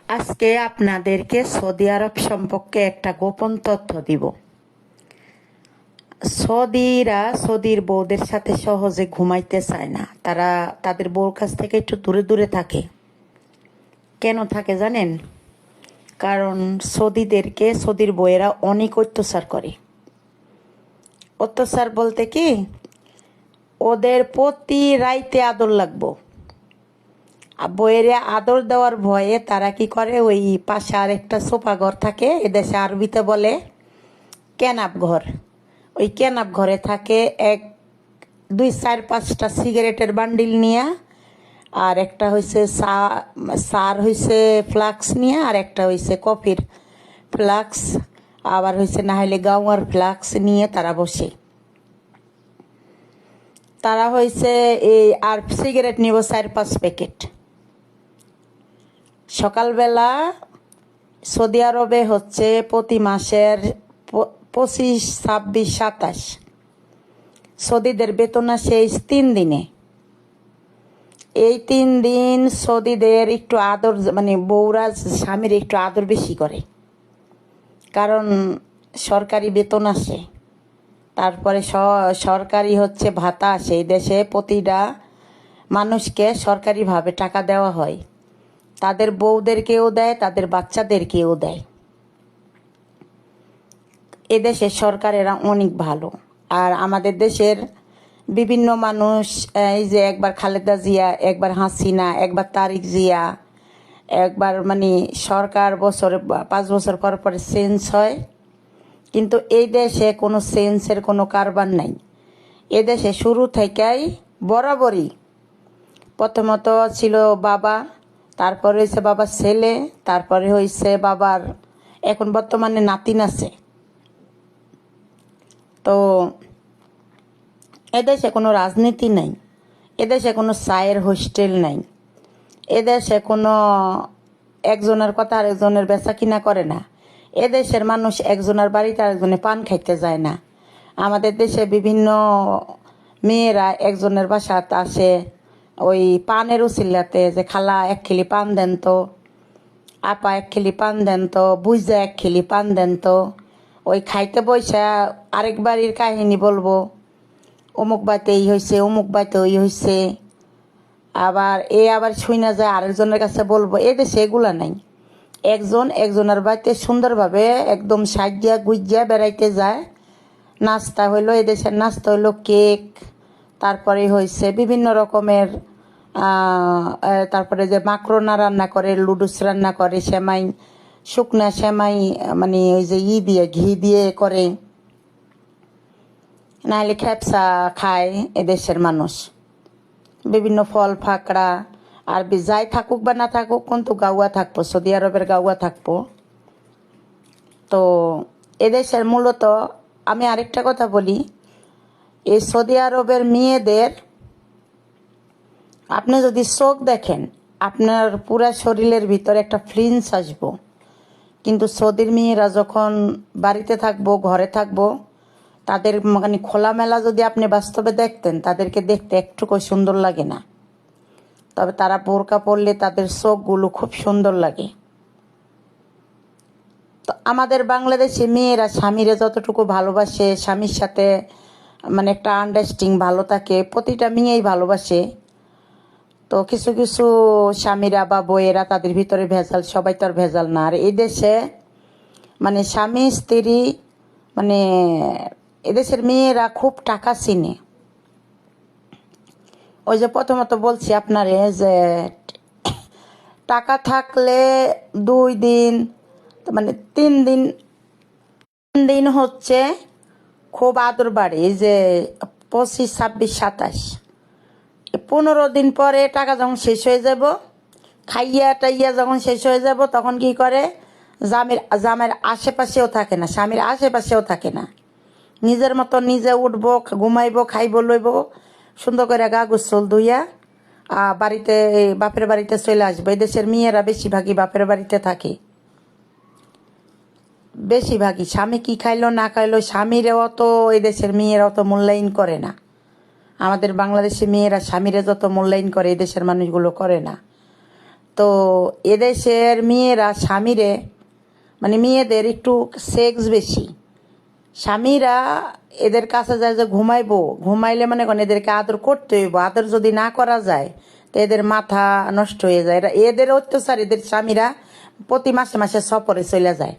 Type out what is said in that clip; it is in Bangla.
আজকে আপনাদেরকে সৌদি আরব সম্পর্কে একটা গোপন তথ্য দিব। সৌদির বউদের সাথে সহজে ঘুমাইতে চায় না। তারা তাদের বউর কাছ থেকে একটু দূরে দূরে থাকে। কেন থাকে জানেন? কারণ সৌদির বউয়েরা অনেক অত্যাচার করে। অত্যাচার বলতে কি, ওদের প্রতি রাইতে আদর লাগবো। বইয়েরে আদর দেওয়ার ভয়ে তারা কি করে, ওই পাশে আর একটা সোফা ঘর থাকে, এদেশে আরবিতে বলে কেনাপ ঘর। ওই কেনাপ ঘরে থাকে এক দুই চার পাঁচটা সিগারেটের বান্ডিল নিয়ে, আর একটা হয়েছে সার হয়েছে ফ্লাক্স নিয়ে, আর একটা হয়েছে কফির ফ্লাক্স, আবার হয়েছে না হলে গাওয়ার ফ্লাক্স নিয়ে তারা বসে। তারা হয়েছে এই আর সিগারেট নিব 4-5 প্যাকেট। সকালবেলা সৌদি আরবে হচ্ছে প্রতি মাসের 25, 26, 27 সৌদিদের বেতন আসে এই 3 দিনে। এই 3 দিন সৌদিদের একটু আদর, মানে বউরা স্বামীর একটু আদর বেশি করে, কারণ সরকারি বেতন আসে। তারপরে সরকারি হচ্ছে ভাতা আসে। এই দেশে প্রতিটা মানুষকে সরকারিভাবে টাকা দেওয়া হয়। তাদের বউদেরকেও দেয়, তাদের বাচ্চাদেরকেও দেয়। এদেশের সরকারেরা অনেক ভালো। আর আমাদের দেশের বিভিন্ন মানুষ, এই যে একবার খালেদা জিয়া, একবার হাসিনা, একবার তারিক জিয়া, একবার মানে সরকার বছরে 5 বছর পর পর চেঞ্জ হয়, কিন্তু এই দেশে কোনো চেঞ্জের কোনো কারবার নাই। এদেশে শুরু থেকেই বরাবরই প্রথমত ছিল বাবা, তারপরে হয়েছে বাবার ছেলে, তারপরে হয়েছে বাবার এখন বর্তমানে নাতিন আছে। তো এদেশে কোনো রাজনীতি নাই, এদেশে কোনো চায়ের হোস্টেল নাই, এদেশে কোনো একজনের কথা আরেকজনের বেচা কিনা করে না। এদেশের মানুষ একজনের বাড়িতে আরেকজনে পান খাইতে যায় না। আমাদের দেশে বিভিন্ন মেয়েরা একজনের বাসাতে আসে ওই পানের উচিল্লাতে, যে খালা 1 খিলি পান দেন তো, আপা 1 খিলি পান দেন তো, বুঝা 1 খিলি পান দেন তো। ওই খাইতে বৈশা আরেক বাড়ির কাহিনী বলবো, অমুক বাড়িতে এই হয়েছে, অমুক বাড়িতে ওই হয়েছে। আবার শুই না যায় আরেকজনের কাছে বলবো। এদেশে এগুলা নাই। একজন একজনের বাড়িতে সুন্দরভাবে একদম সাজিয়া গুজিয়া বেড়াইতে যায়। নাস্তা হইলো, এদেশের নাস্তা হইলো কেক, তারপরে হয়েছে বিভিন্ন রকমের তারপরে যে মাকরোনা রান্না করে, লুডুস রান্না করে, সেমাই, শুকনা সেমাই, মানে ওই যে দিয়ে ঘি দিয়ে করে, নাহলে খেপসা খায় এদেশের মানুষ। বিভিন্ন ফল ফাকড়া, আর যাই থাকুক বা না থাকুক, কিন্তু গাওয়া থাকবো, সৌদি আরবের গাওয়া থাকবো। তো এদেশের মূলত আমি আরেকটা কথা বলি, এই সৌদি আরবের মেয়েদের আপনি যদি চোখ দেখেন, আপনার পুরা শরীরের ভিতরে একটা ফ্লিন্স আসবো। কিন্তু সৌদির মেয়েরা যখন বাড়িতে থাকবো, ঘরে থাকবো, তাদের মানে খোলামেলা যদি আপনি বাস্তবে দেখতেন, তাদেরকে দেখতে একটুকু সুন্দর লাগে না। তবে তারা বোরকা পরলে তাদের চোখগুলো খুব সুন্দর লাগে। তো আমাদের বাংলাদেশি মেয়েরা স্বামীরা যতটুকু ভালোবাসে, স্বামীর সাথে মানে একটা আন্ডারস্ট্যান্ডিং ভালো থাকে, প্রতিটা মেয়েই ভালোবাসে। তো কিছু কিছু স্বামীরা বা বইয়েরা তাদের ভিতরে ভেজাল, সবাই তো আর ভেজাল না। আর এই দেশে মানে স্বামী স্ত্রী, মানে এদেশের মেয়েরা খুব টাকা চিনে। ওই যে প্রথমত বলছি আপনারে যে টাকা থাকলে 2 দিন, মানে 3 দিন হচ্ছে খুব আদর বাড়ে। এই যে 25, 26, 27, 15 দিন পরে টাকা যখন শেষ হয়ে যাব, খাইয়া টাইয়া যখন শেষ হয়ে যাব, তখন কি করে, জামের আশেপাশেও থাকে না, স্বামীর আশেপাশেও থাকে না। নিজের মতো নিজে উঠবো, ঘুমাইবো, খাইবো, লইব, সুন্দর করে গা গোসল ধুইয়া বাড়িতে, বাপের বাড়িতে চলে আসবো। এই দেশের মেয়েরা বেশিরভাগই বাপের বাড়িতে থাকে। বেশিরভাগই স্বামী কি খাইলো না খাইলো, স্বামীরে অত এই দেশের মেয়েরা অত মূল্যায়ন করে না। আমাদের বাংলাদেশি মেয়েরা স্বামীরে যত মূল্যায়ন করে, এই দেশের মানুষগুলো করে না। তো এদেশের মেয়েরা স্বামীরে মানে মেয়েদের একটু সেক্স বেশি, স্বামীরা এদের কাছে যায় যে ঘুমাইবো, ঘুমাইলে মনে করেন এদেরকে আদর করতে হইব, আদর যদি না করা যায় তো এদের মাথা নষ্ট হয়ে যায়, এদের অত্যাচার এদের স্বামীরা প্রতি মাসে মাসে সফরে চলে যায়।